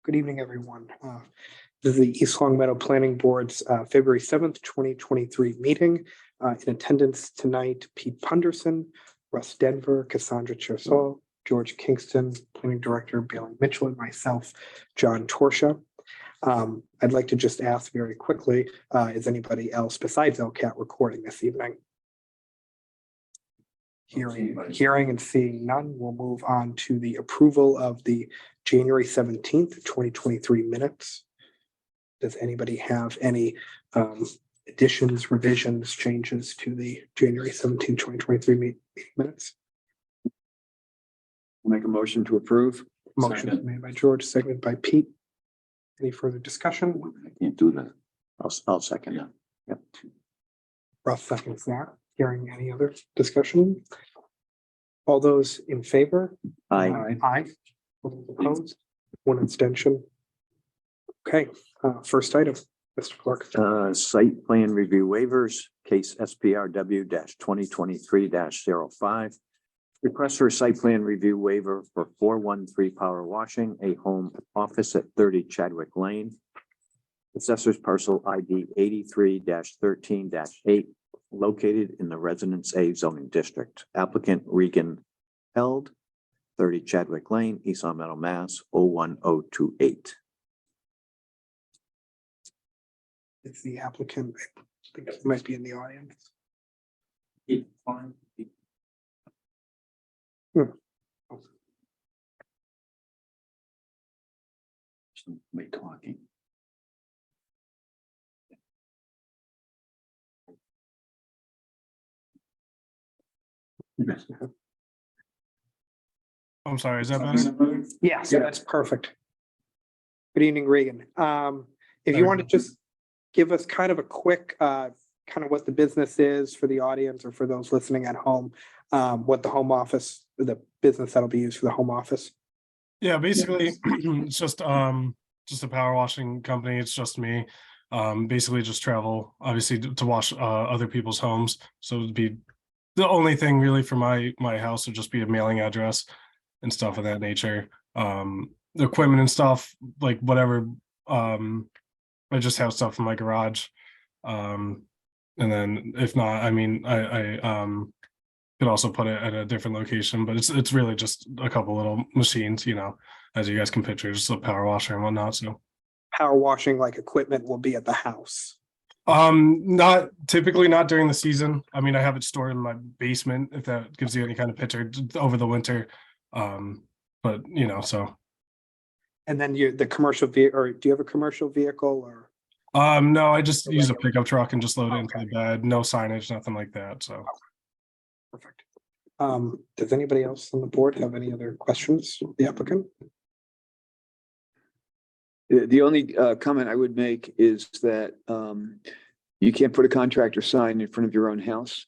Good evening, everyone. This is the East Long Meadow Planning Board's February 7th, 2023 meeting. In attendance tonight, Pete Punderson, Russ Denver, Cassandra Chersol, George Kingston, Planning Director Bailey Mitchell, and myself, John Torsha. I'd like to just ask very quickly, is anybody else besides LCAT recording this evening? Hearing and seeing none, we'll move on to the approval of the January 17th, 2023 minutes. Does anybody have any additions, revisions, changes to the January 17th, 2023 meeting minutes? Make a motion to approve. Motion is made by George, seconded by Pete. Any further discussion? I can't do that. I'll second that. Yep. Russ seconds that. Hearing any other discussion? All those in favor? Aye. Aye. Opposed? One abstention. Okay, first item, Mr. Clerk. Site plan review waivers, case SPRW 2023-05. Request for a site plan review waiver for 413 Power Washing, a home office at 30 Chadwick Lane. Assessor's parcel ID 83-13-8, located in the Residence A zoning district. Applicant Regan Held, 30 Chadwick Lane, East Long Meadow, Mass. 01028. It's the applicant. I think it might be in the audience. Fine. Somebody talking. I'm sorry, is that better? Yeah, so that's perfect. Good evening, Regan. If you want to just give us kind of a quick, kind of what the business is for the audience or for those listening at home, what the home office, the business that'll be used for the home office. Yeah, basically it's just a power washing company. It's just me. Basically just travel, obviously, to wash other people's homes. So it'd be the only thing really for my house would just be a mailing address and stuff of that nature. The equipment and stuff, like whatever. I just have stuff in my garage. And then if not, I mean, I could also put it at a different location, but it's really just a couple little machines, you know, as you guys can picture, just a power washer and whatnot. So Power washing like equipment will be at the house. not typically, not during the season. I mean, I have it stored in my basement, if that gives you any kind of picture, over the winter. But you know, so. And then the commercial vehicle, or do you have a commercial vehicle or? No, I just use a pickup truck and just load it into the bed. No signage, nothing like that. So Perfect. Does anybody else on the board have any other questions of the applicant? The only comment I would make is that you can't put a contractor sign in front of your own house.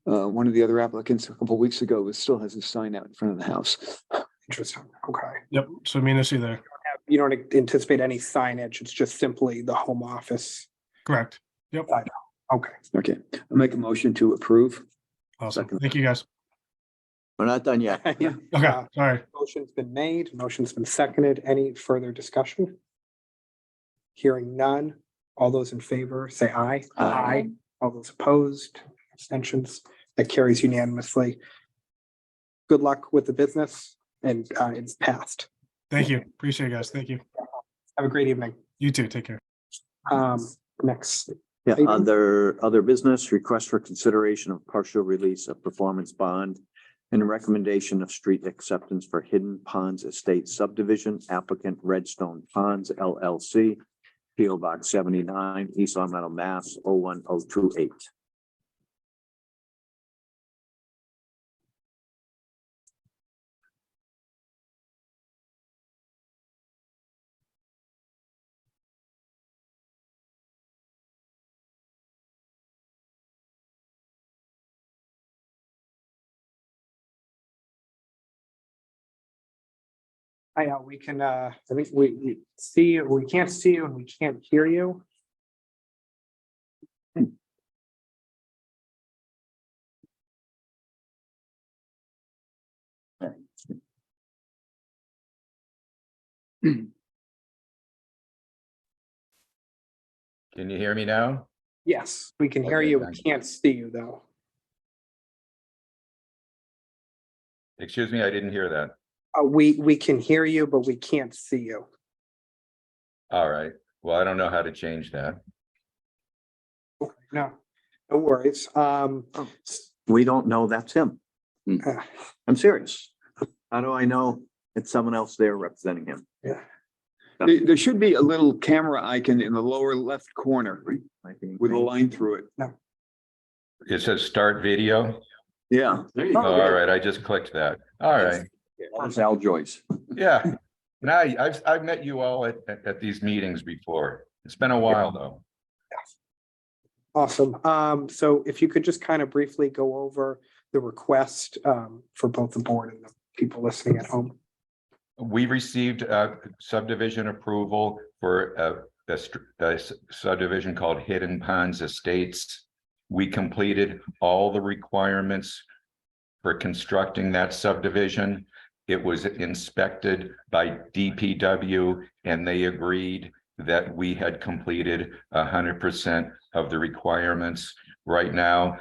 One of the other applicants a couple of weeks ago still has a sign out in front of the house. Interesting. Okay. yep. So me and issue there. You don't anticipate any signage. It's just simply the home office. Correct. Yep. Okay. Okay, I'll make a motion to approve. Awesome. Second. Thank you guys. We're not done yet. Yeah. Okay. Sorry. Motion's been made, motion's been seconded. Any further discussion? Hearing none. All those in favor, say aye. Aye. All those opposed, abstentions, that carries unanimously. Good luck with the business, and it's passed. Thank you. Appreciate it, guys. Thank you. Have a great evening. You too. Take care. Next. Yeah, Item. other business, request for consideration of partial release of performance bond and recommendation of street acceptance for Hidden Ponds Estate subdivision, applicant Redstone Ponds LLC, PO Box 79, East Long Meadow, Mass. 01028. We can, I think we see you, we can't see you and we can't hear you. Can you hear me now? Yes, we can hear Okay, you. We thank you. can't see you though. Excuse me, I didn't hear that. We can hear you, but we can't see you. All right. Well, I don't know how to change that. Okay, no, no worries. We don't know that's him. Uh, I'm serious. How do I know it's someone else there representing him? yeah. There should be a little camera icon in the lower left corner with a line through it. It says start video. Yeah. Oh, all right, I just clicked that. All right. That's Al Joyce. Yeah. Now, I've met you all at these meetings before. It's been a while though. Awesome. So if you could just kind of briefly go over the request for both the board and the people listening at home. We received subdivision approval for a subdivision called Hidden Ponds Estates. We completed all the requirements for constructing that subdivision. It was inspected by DPW and they agreed that we had completed 100% of the requirements. Right now,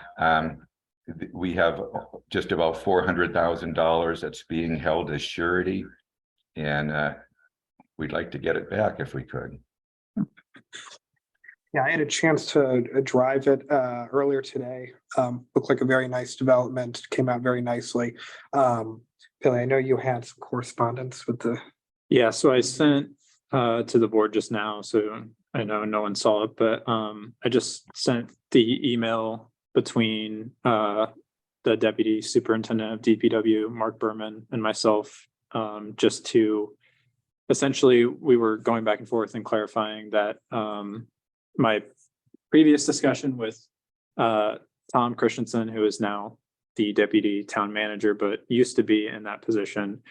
we have just about $400,000 that's being held as surety. And we'd like to get it back if we could. Yeah, I had a chance to drive it earlier today. Looked like a very nice development, came out very nicely. Billy, I know you had some correspondence with the. Yeah, so I sent to the board just now, so I know no one saw it, but I just sent the email between the deputy superintendent of DPW, Mark Berman, and myself, just to essentially, we were going back and forth and clarifying that my previous discussion with Tom Christensen, who is now the deputy town manager, but used to be in that position,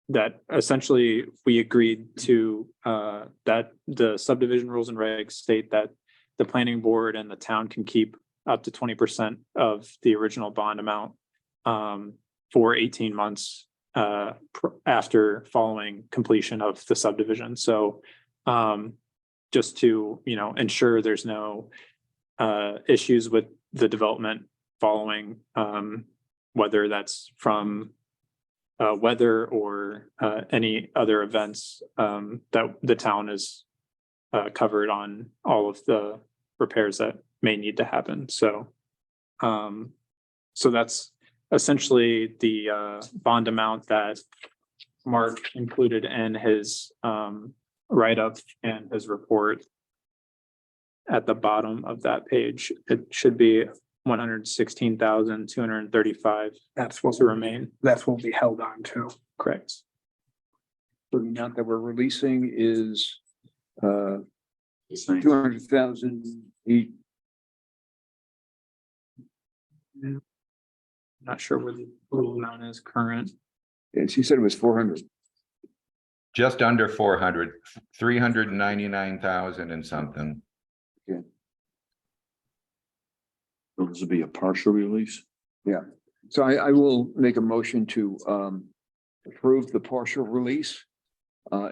that essentially we agreed to that the subdivision rules and regs state that the planning board and the town can keep up to 20% of the original bond amount for 18 months after following completion of the subdivision. So just to, ensure there's no issues with the development following, whether that's from weather or any other events, that the town is covered on all of the repairs that may need to happen. So that's essentially the bond amount that Mark included in his write-up and his report. At the bottom of that page, it should be 116,235 That's what to remain. That's what we held on to. Correct. So the amount that we're releasing is 200,000 each. Not sure where the total amount is current. And she said it was 400. Just under 400, 399,000 and something. So this would be a partial release? So I will make a motion to approve the partial release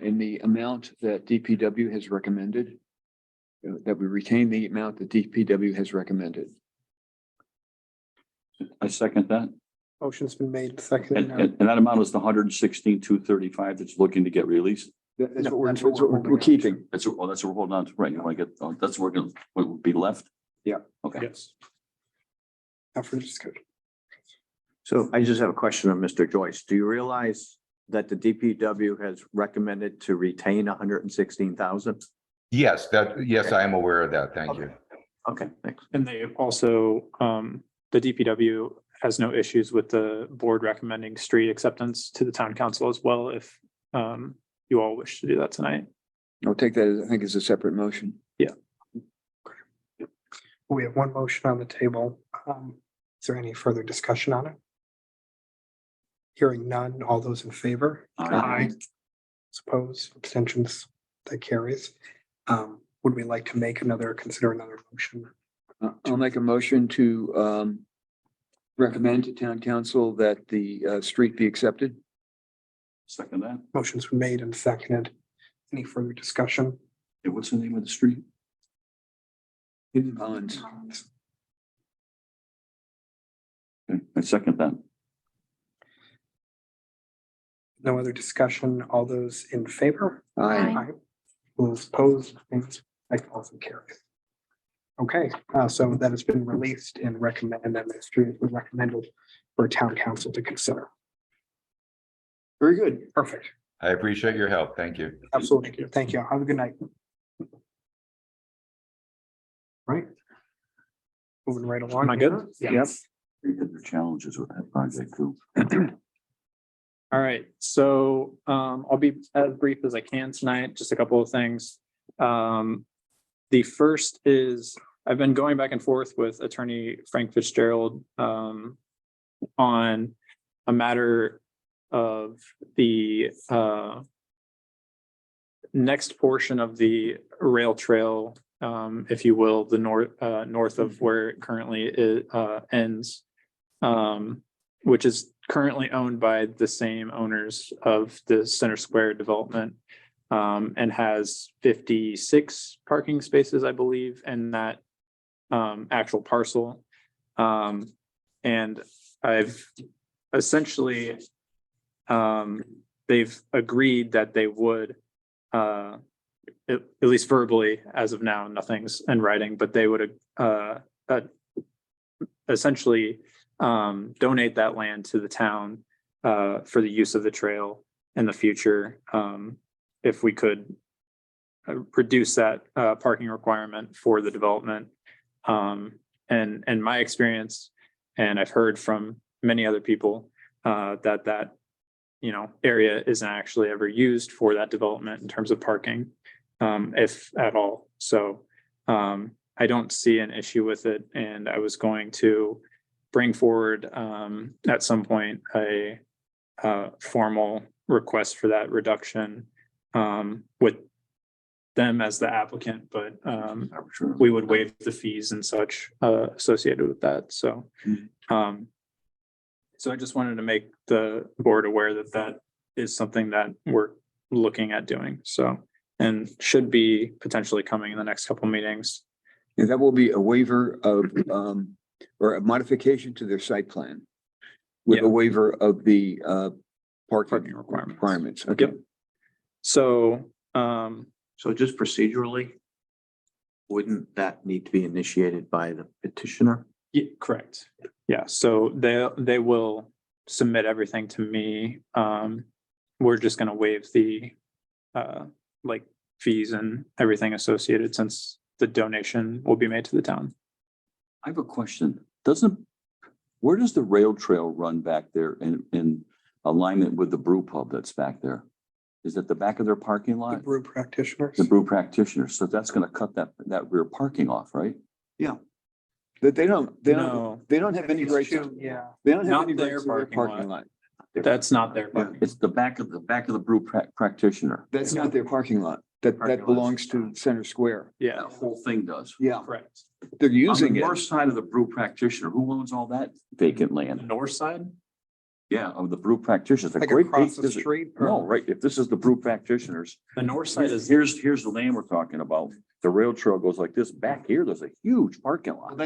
in the amount that DPW has recommended. That we retain the amount that DPW has recommended. I second that. Motion's been made, seconded. And that amount is the 116,235 that's looking to get released. That's No, what that's what we're we're holding on keeping. That's what we're holding on to, right? You want to get, that's what what would be left? Yeah. Okay. Yes. Now for discussion. So I just have a question of Mr. Joyce. Do you realize that the DPW has recommended to retain 116,000? Yes, I am aware of that. Thank you. Okay, thanks. And they also, the DPW has no issues with the board recommending street acceptance to the town council as well, if you all wish to do that tonight. I'll take that as, I think, as a separate motion. We have one motion on the table. Is there any further discussion on it? Hearing none, all those in favor? Aye. Opposed, abstentions, that carries. Would we like to consider another motion? I'll make a motion to recommend to town council that the street be accepted. Second that. Motion's been made and seconded. Any further discussion? Hey, what's the name of the street? Hidden Ponds. Okay, I second that. No other discussion. All those in favor? Aye. Those opposed, things like also carry. Okay, so that has been released and recommend, and that ministry has been recommended for town council to consider. Very good. Perfect. I appreciate your help. Thank you. Absolutely. Thank you. Have a good night. Right. Moving right along. Am I good? Yeah. Yep. There are challenges with that project too. All right, so I'll be as brief as I can tonight, just a couple of things. The first is, I've been going back and forth with attorney Frank Fitzgerald on a matter of the next portion of the rail trail, if you will, the north of where it currently ends, which is currently owned by the same owners of the Center Square development, and has 56 parking spaces, I believe, in that actual parcel. And I've essentially, they've agreed that they would, at least verbally, as of now, nothing's in writing, but they would essentially donate that land to the town for the use of the trail in the future, if we could reduce that parking requirement for the development. And my experience, and I've heard from many other people, that area isn't actually ever used for that development in terms of parking, if at all. So I don't see an issue with it, and I was going to bring forward at some point a formal request for that reduction with them as the applicant, but we would waive the fees and such associated with that. So so I just wanted to make the board aware that that is something that we're looking at doing. So, and should be potentially coming in the next couple meetings. And that will be a waiver of, or a modification to their site plan. With Yeah. a waiver of the parking requirements. requirements. Okay. Yep. So, So just procedurally, wouldn't that need to be initiated by the petitioner? yeah, correct. Yeah, so they will submit everything to me. We're just gonna waive the like fees and everything associated, since the donation will be made to the town. I have a question. Where does the rail trail run back there in alignment with the brew pub that's back there? Is it the back of their parking The lot? brew practitioners. The brew practitioners. So that's gonna cut that rear parking off, right? That they don't No, have any rights. Yeah. They don't have Not any their rights to their parking parking lot. lot. that's not their parking. It's the back of the brew practitioner. That's not their parking lot. That Parking lot. belongs to Center Square. Yeah, That whole thing does. Yeah, correct. they're On using the it. north side of the brew practitioner, who owns all that vacant The land? north side? Yeah, of the brew practitioners. A Like great across big- the street? or- No, right, if this is the brew practitioners, The north side is, here's the land we're talking about. The rail trail goes like this. Back here, there's a huge parking Well, lot.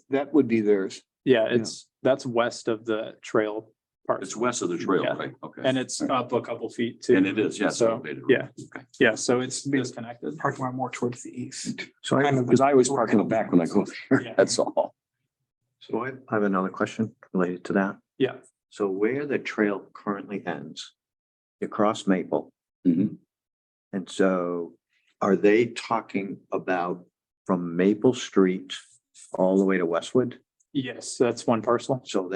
that would be theirs. yeah, that's west of the trail part. It's west of the trail, Yeah. right? Okay. And it's up a couple feet too. And it is, yes. So, elevated. yeah. Okay. yeah, so it's disconnected. Parking lot more towards the east. So I, Because I always park in the back when I go there, Yeah. that's all. so I have another question related to that. Yeah, So where the trail currently ends, you cross Maple. Mhm. And so are they talking about from Maple Street all the way to Westwood? yes, that's one parcel. So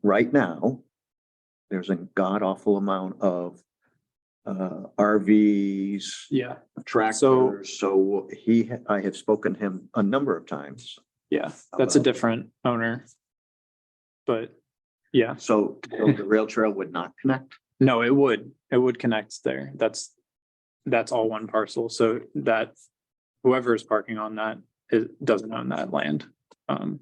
right now, there's a god awful amount of RVs, Yeah, tractors. So I have spoken to him a number of times. yeah, that's a About- different owner. But yeah, So the rail trail would not connect? no, it would connect there. That's all one parcel. So that whoever is parking on that, it doesn't own that land.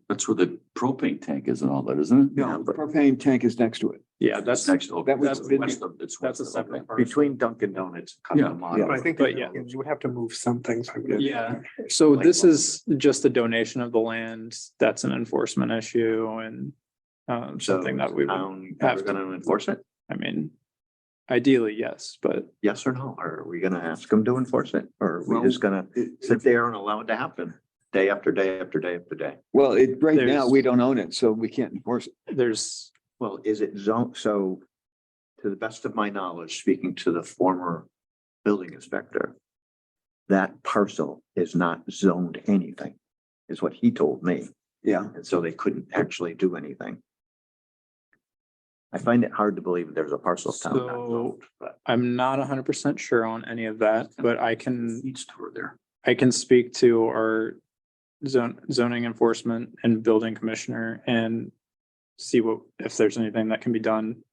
That's where the propane tank is and all that, isn't it? No, the propane tank is next to it. Yeah, that's, Next, okay, That was that's been- west of, it's that's a west of, okay. separate parcel. Between Dunkin' Donuts. and Yeah, Custom yeah. But I think But that yeah. you would have to move some things. I would- Yeah, so this is just a donation of the land. That's an enforcement issue and something that we would, Town, have we're to- gonna enforce it? I mean, ideally, yes, but Yes or no? Or are we gonna ask them to enforce it? Or are we Well, just gonna sit there and allow it to happen day after day after day after day? Well, right now, There's- we don't own it, so we can't enforce it. there's, Well, is it zone, so to the best of my knowledge, speaking to the former building inspector, that parcel is not zoned anything, is what he told me. Yeah. And so they couldn't actually do anything. I find it hard to believe there's a parcel of town not So- zoned, but I'm not 100% sure on any of that, but I can Each store there. I can speak to our zoning enforcement and building commissioner and see what, if there's anything that can be done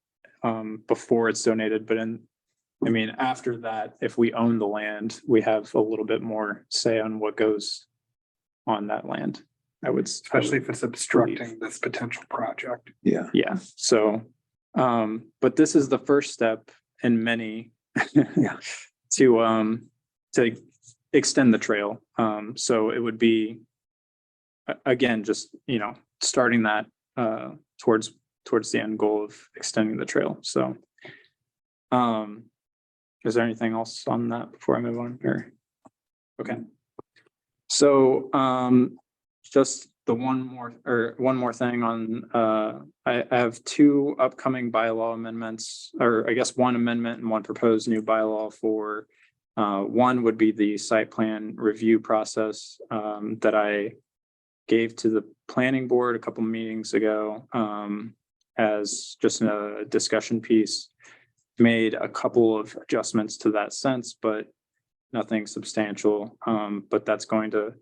before it's donated, but I mean, after that, if we own the land, we have a little bit more say on what goes on that land. Especially if it's obstructing this potential project. Yeah. Yeah, so, but this is the first step in many Yeah. to extend the trail. So it would be again, just, starting that towards the end goal of extending the trail. So is there anything else on that before I move on or? Okay. So just the one more thing on, I have two upcoming bylaw amendments, or I guess one amendment and one proposed new bylaw for one would be the site plan review process that I gave to the planning board a couple meetings ago as just a discussion piece. Made a couple of adjustments to that sense, but nothing substantial. But that's going to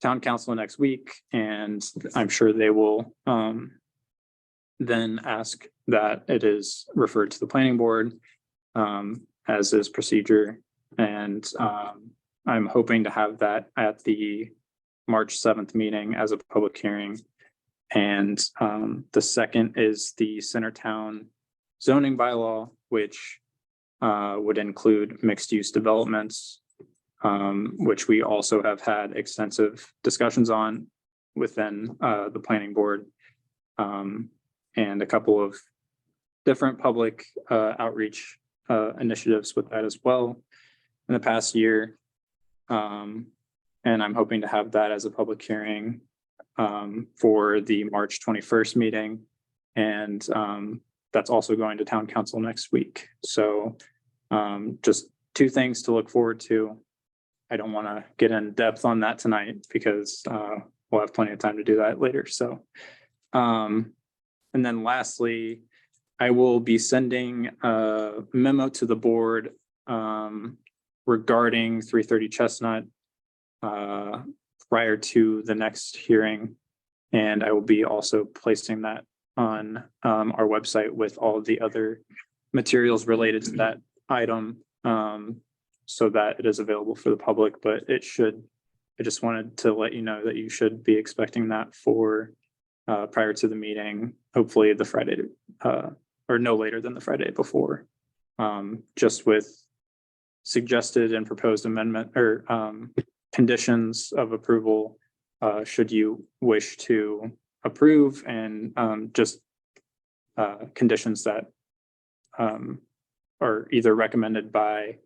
town council next week, and I'm sure they will then ask that it is referred to the planning board as is procedure. And I'm hoping to have that at the March 7th meeting as a public hearing. And the second is the Centertown zoning bylaw, which would include mixed use developments, which we also have had extensive discussions on within the planning board. And a couple of different public outreach initiatives with that as well in the past year. And I'm hoping to have that as a public hearing for the March 21st meeting. And that's also going to town council next week. So just two things to look forward to. I don't want to get in depth on that tonight because we'll have plenty of time to do that later. So, and then lastly, I will be sending a memo to the board regarding 330 Chestnut prior to the next hearing. And I will be also placing that on our website with all of the other materials related to that item so that it is available for the public, but I just wanted to let you know that you should be expecting that for prior to the meeting, hopefully the Friday or no later than the Friday before, just with suggested and proposed amendment or conditions of approval should you wish to approve, and just conditions that are either recommended by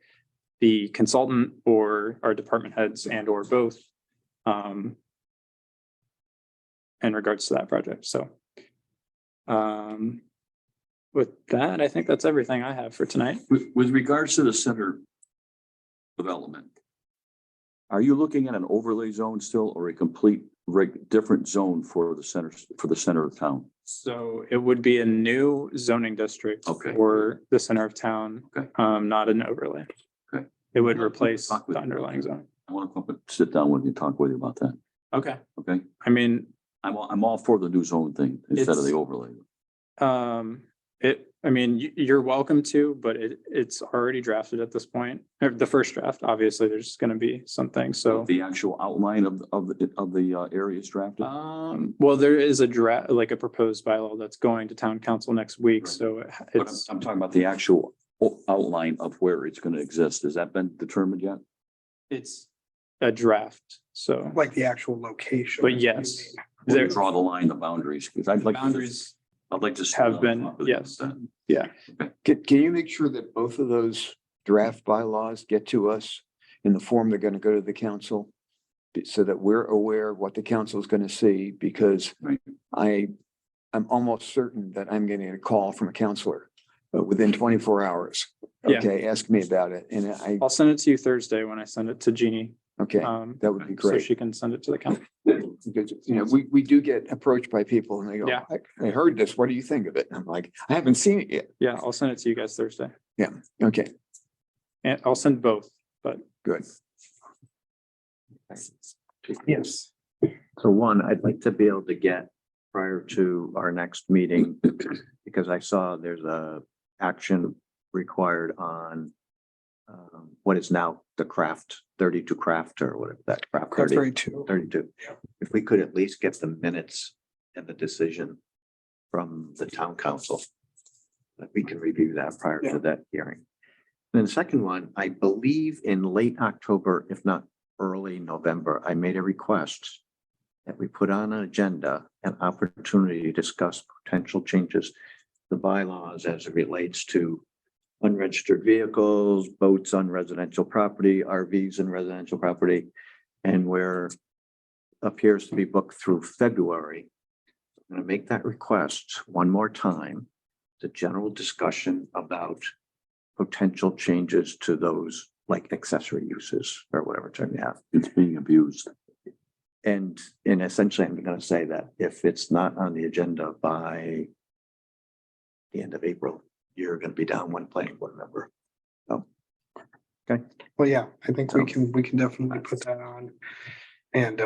the consultant or our department heads and or both in regards to that project. So with that, I think that's everything I have for tonight. With regards to the center development, are you looking at an overlay zone still or a complete different zone for the center of town? So it would be a new zoning district Okay. for the center of town, Okay. not an overlay. Okay. It would replace Talk with the you. underlying zone. I want to come up and sit down with you, talk with you about that. Okay. Okay? I mean, I'm all for the new zone thing instead of the It's- overlay. I mean, you're welcome to, but it's already drafted at this point. The first draft, obviously, there's gonna be some things, so. The actual outline of the areas drafted? Well, there is a draft, like a proposed bylaw that's going to town council next week, so But it's, I'm talking about the actual outline of where it's gonna exist. Has that been determined yet? it's a draft, so. Like the actual location. But yes, Where there, you draw the line, the boundaries, because I'd like. boundaries I'd like to. have been, yes, yeah. Can you make sure that both of those draft bylaws get to us in the form they're gonna go to the council? So that we're aware of what the council is gonna see, because Right. I'm almost certain that I'm getting a call from a counselor within 24 hours. Yeah. Okay, ask me about it. And I'll send it to you Thursday when I send it to Jeannie. okay, that would be So great. she can send it to the council. Because, we do get approached by people and they go, Yeah. I heard this. What do you think of it? And I'm like, I haven't seen it yet. Yeah, I'll send it to you guys Thursday. Okay, And I'll send both, but good. Yes. So one, I'd like to be able to get prior to our next meeting, because I saw there's a action required on what is now the craft, 32 craft or whatever that craft. Craft 30 32. 32. If we could at least get the minutes and the decision from the town council, that we can review that prior to that hearing. Then the second one, I believe in late October, if not early November, I made a request that we put on an agenda an opportunity to discuss potential changes to the bylaws as it relates to unregistered vehicles, boats on residential property, RVs and residential property, and where appears to be booked through February. I'm going to make that request one more time. The general discussion about potential changes to those like accessory uses or whatever term you have. It's being abused. And essentially, I'm going to say that if it's not on the agenda by the end of April, you're going to be down one planning board member. Well, yeah, I think we can definitely put that on and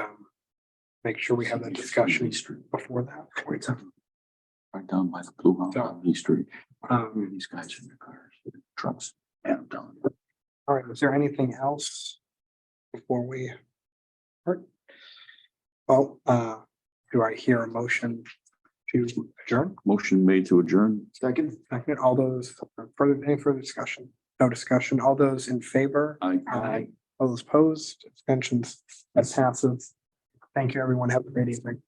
make sure we have that discussion before that. Right down by the Blue House on East Street. Um, These guys in their cars, trucks. Yeah, I'm telling you. All right, is there anything else before we? All right. Well, do I hear a motion to adjourn? Motion made to adjourn. Second? Second, all those any further discussion? No discussion. All those in favor? Aye. All those opposed, abstentions, that passes. Thank you, everyone. Have a great evening.